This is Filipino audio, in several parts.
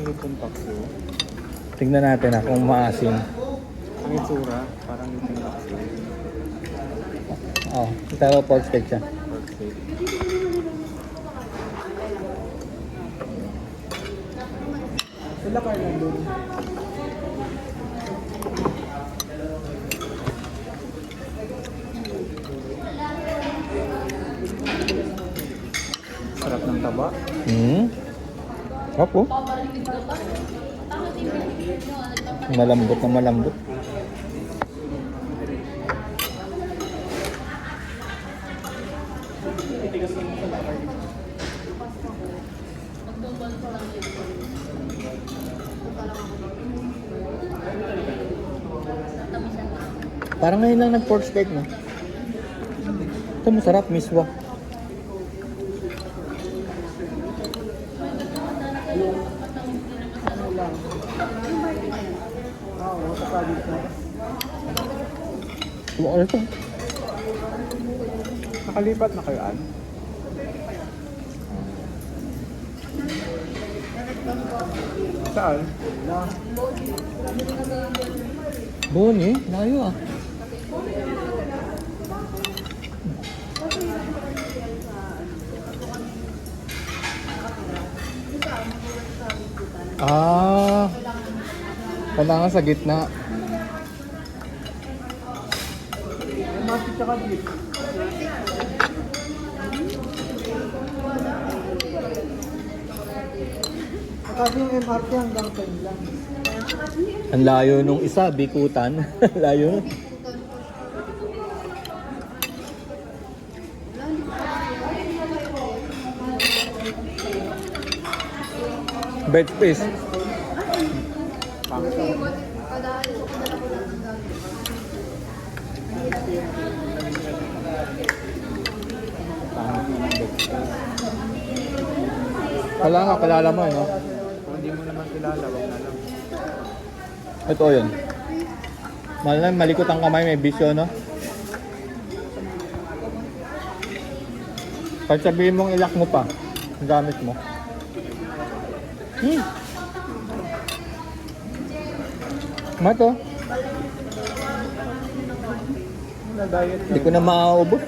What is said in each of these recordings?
lutong paksiw. Tingnan natin kung maasim. Ang itsura, parang lutong paksiw. Oh, pero pork steak siya. Pork steak. Sila kayo nandun. Sarap ng taba. Opo. Malambot na malambot. Parang ngayon lang nag-pork steak, no? Ito masarap, miswa. Ano ito? Nakalipat na kayo, Ann? Saan? Boni, layo ah. Kailangan sa gitna. Mati tsaka beef. Kasi yung MRT hanggang 10 lang. Ang layo nung isa, Bikutan. Layo. Bed space. Kalala mo, no? Kung hindi mo naman kilala, wag na lang. Ito yun. Malikot ang kamay, may bisyo, no? Pag sabihin mong ilak mo pa, ang gamit mo. Mato, Wala diet hindi ko na mauubos.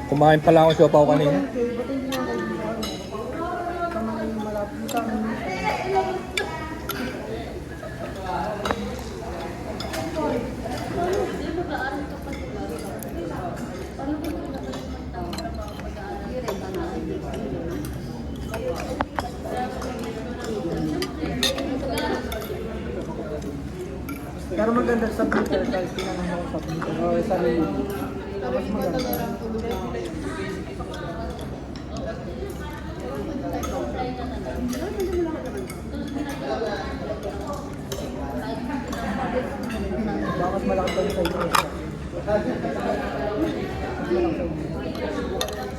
Kumain pala ako siopaw kanina. Pero maganda sa Twitter kahit pinanong ako sa Twitter. O, sa review. Mas maganda. Bakit malaki pa rin sa iyo?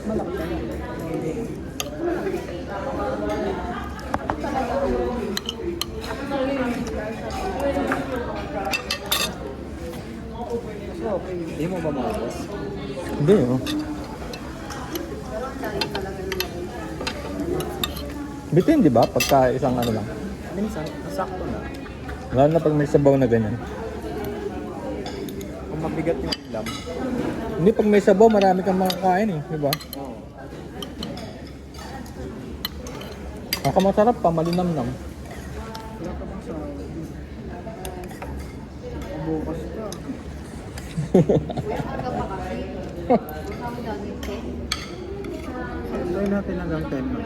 Malaki pa rin. Okay, hindi mo ba maubos? Hindi, oh. Bitin, di ba? Pagka isang ano lang. Minsan, sakto na. Lalo na pag may sabaw na ganyan. Kung mabigat yung ulam. Hindi, pag may sabaw, marami kang makakain eh. Di ba? Oo. Nakamasarap pa, malinamnam. Wala ka bang sa... Bukas ka. Try natin hanggang 10 na.